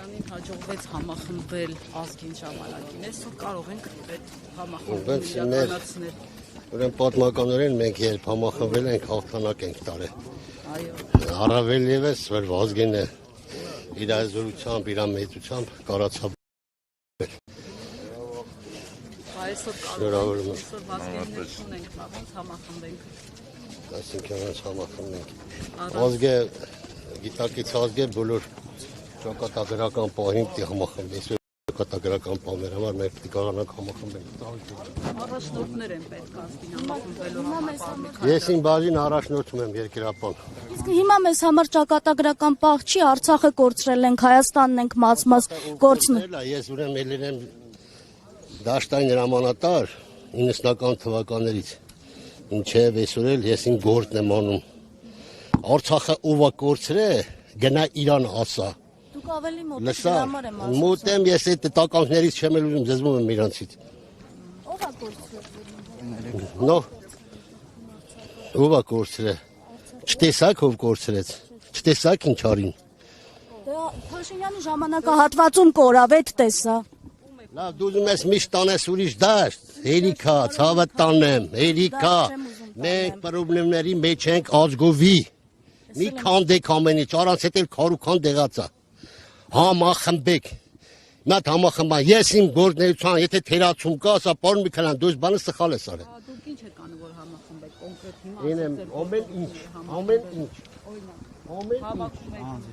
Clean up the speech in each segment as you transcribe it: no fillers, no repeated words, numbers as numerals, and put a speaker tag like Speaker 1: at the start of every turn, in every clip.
Speaker 1: Սարգսյանին հաջողվեց համախմբել ազգին ժամանակին, այսօր կարող ենք այդ համախմբումը իրականացնել։
Speaker 2: Ուրեմն պատմականորեն մենք երբ համախմբել ենք, հաղթանակ ենք տարել։
Speaker 1: Այո։
Speaker 2: Առավել ևս, որ ազգինը իր ազգությամբ, իր մեծությամբ կարողացավ
Speaker 1: Այսօր կարող ենք, այսօր ազգիններ չունենք, ոնց համախմբենք։
Speaker 2: Այսինքն ոնց համախմբենք։ Ազգը, գիտակից ազգը բոլոր ճակատագրական պահին պիտի համախմբենք։ Ճակատագրական պահների համար մենք պիտի կարողանանք համախմբել։
Speaker 1: Առաջնորդներ են պետք ազգին համախմբելու համար։
Speaker 2: Ես իմ բաժին առաջնորդում եմ երկրապահ։
Speaker 3: Իսկ հիմա մեզ համար ճակատագրական պահ չի, Արցախը կորցրել ենք, Հայաստանն ենք մաց-մաց կորցնել։
Speaker 2: Ես ուրեմն ելել եմ դաշտային հրամանատար 90-ական թվականներից։ Ինչև այսօր էլ ես իմ գործն եմ անում։ Արցախը ով է կորցրել, գնա իրան ասա։
Speaker 3: Դուք ավելի մոտ եք,
Speaker 2: Լսա,
Speaker 3: դրա համար եմ ասում։
Speaker 2: մոտ եմ, ես այդ տականքներից չեմ էլ ուզում, զզվում եմ իրանցից։
Speaker 3: Ո՞վ է կորցրել։
Speaker 2: Նո։ Ով է կորցրել։ Չտեսակ ով կորցրեց։ Չտեսակ ինչ արին։
Speaker 3: Դա Փաշինյանի ժամանակահատվածում կորավ, այդ տեսա։
Speaker 2: Լավ, դու ուզում ես միշտ տանես ուրիշ դաշտ, հերիքա, ցավը տանեմ, հերիքա, մենք պրոբլեմների մեջ ենք ազգովի, մի քանդեք ամեն ինչ, առանց հետ էլ քարուքան դեղացա, համախմբեք, մատ համախմբան, ես իմ գործնեության, եթե թերացում կա, ասա, պարոն Միքելյան, դու ես բանը սխալ ես արել։
Speaker 1: Դուք ինչ եք անում, որ համախմբեք կոնկրետ հիմա։
Speaker 2: Ինեմ, ամեն ինչ, ամեն ինչ, ամեն ինչ։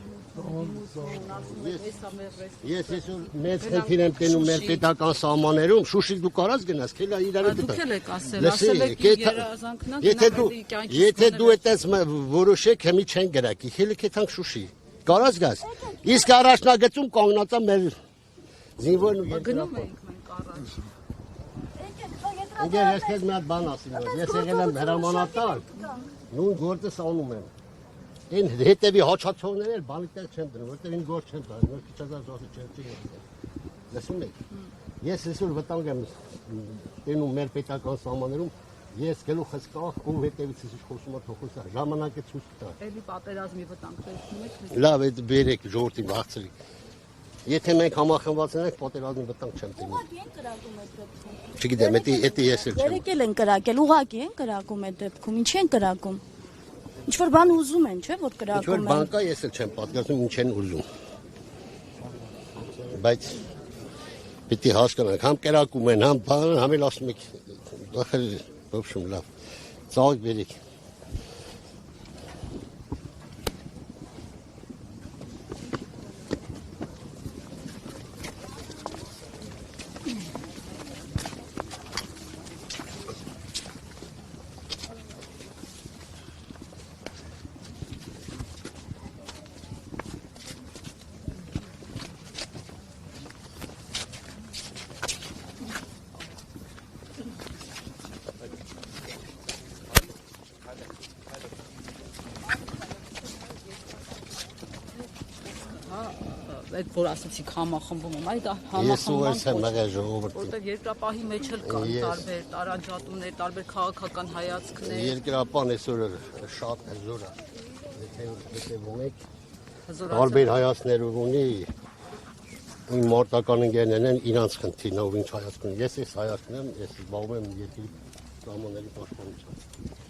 Speaker 2: Ես այսօր մեծ խնդիր եմ տենում մեր պետական սահմաններում, Շուշիից դու կարաս գնաս, քելա իրարի
Speaker 1: Դուք էլ եք ասել եք երազանքն
Speaker 2: Եթե դու այդպես որոշեք, հիմի չեն գրակի, քելը կեթանք Շուշի, կարաս գաս, իսկ առաջնագծում կանգնածա մեր զինվորն ու
Speaker 1: գնում ենք մենք առաջ։
Speaker 2: Ընկեր, ես քեզ մի հատ բան ասեմ, ես եղել եմ հրամանատար, նույն գործս անում եմ։ Այն հետևի հաչացողներ էլ բանի տեղ չեմ դնում, որտեղ իմ գործ չեմ տալիս, նոր քիչ ազատ զոհը չեմ տալիս։ Լսում եք։ Ես այսօր վտանգ եմ տենում մեր պետական սահմաններում, ես գլուխս կախ, ով հետևից ես խոսում եմ թողոսա, ժամանակը ցույց տա։
Speaker 1: Էլի պատերազմի վտանգ տեսնում եք։
Speaker 2: Լավ, այդ բերեք ժողովրդին վախցրի։ Եթե մենք համախմբված ենք, պատերազմի վտանգ չեմ տենում։
Speaker 3: Ուղղակի են կրակում այդ դեպքում։
Speaker 2: Չգիտեմ, դա ես էլ չեմ։
Speaker 3: Երեկել են կրակել, ուղղակի են կրակում այդ դեպքում, ինչ են կրակում։ Ինչ-որ բան ուզում են, չէ՞, որ կրակում են։
Speaker 2: Ինչ-որ բան կա, ես էլ չեմ պատկերացնում, ինչ են ուզում։ Բայց պիտի հասկանանք, համ կրակում են, համ բան, համ էլ ասում եք, բովշում լավ, ծաղիկ բերեք։
Speaker 1: Այդ որ ասացիք համախմբում, այ դա
Speaker 2: Ես ուղղակի եմ եղել ժողովրդին։
Speaker 1: Որտեղ երկրապահի մեջ էլ կան տարբեր տարանջատումներ, տարբեր քաղաքական հայացքներ։
Speaker 2: Երկրապահն այսօր շատ հզոր է։ Եթե ոնեք տարբեր հայացքներ ունի, իմ մարտական ընկերներն են իրանց խնդիրն ով ինչ հայացք ունի։ Ես այս հայացքն եմ, ես զբաղվում եմ երկրի սահմանների պաշտպանությամբ։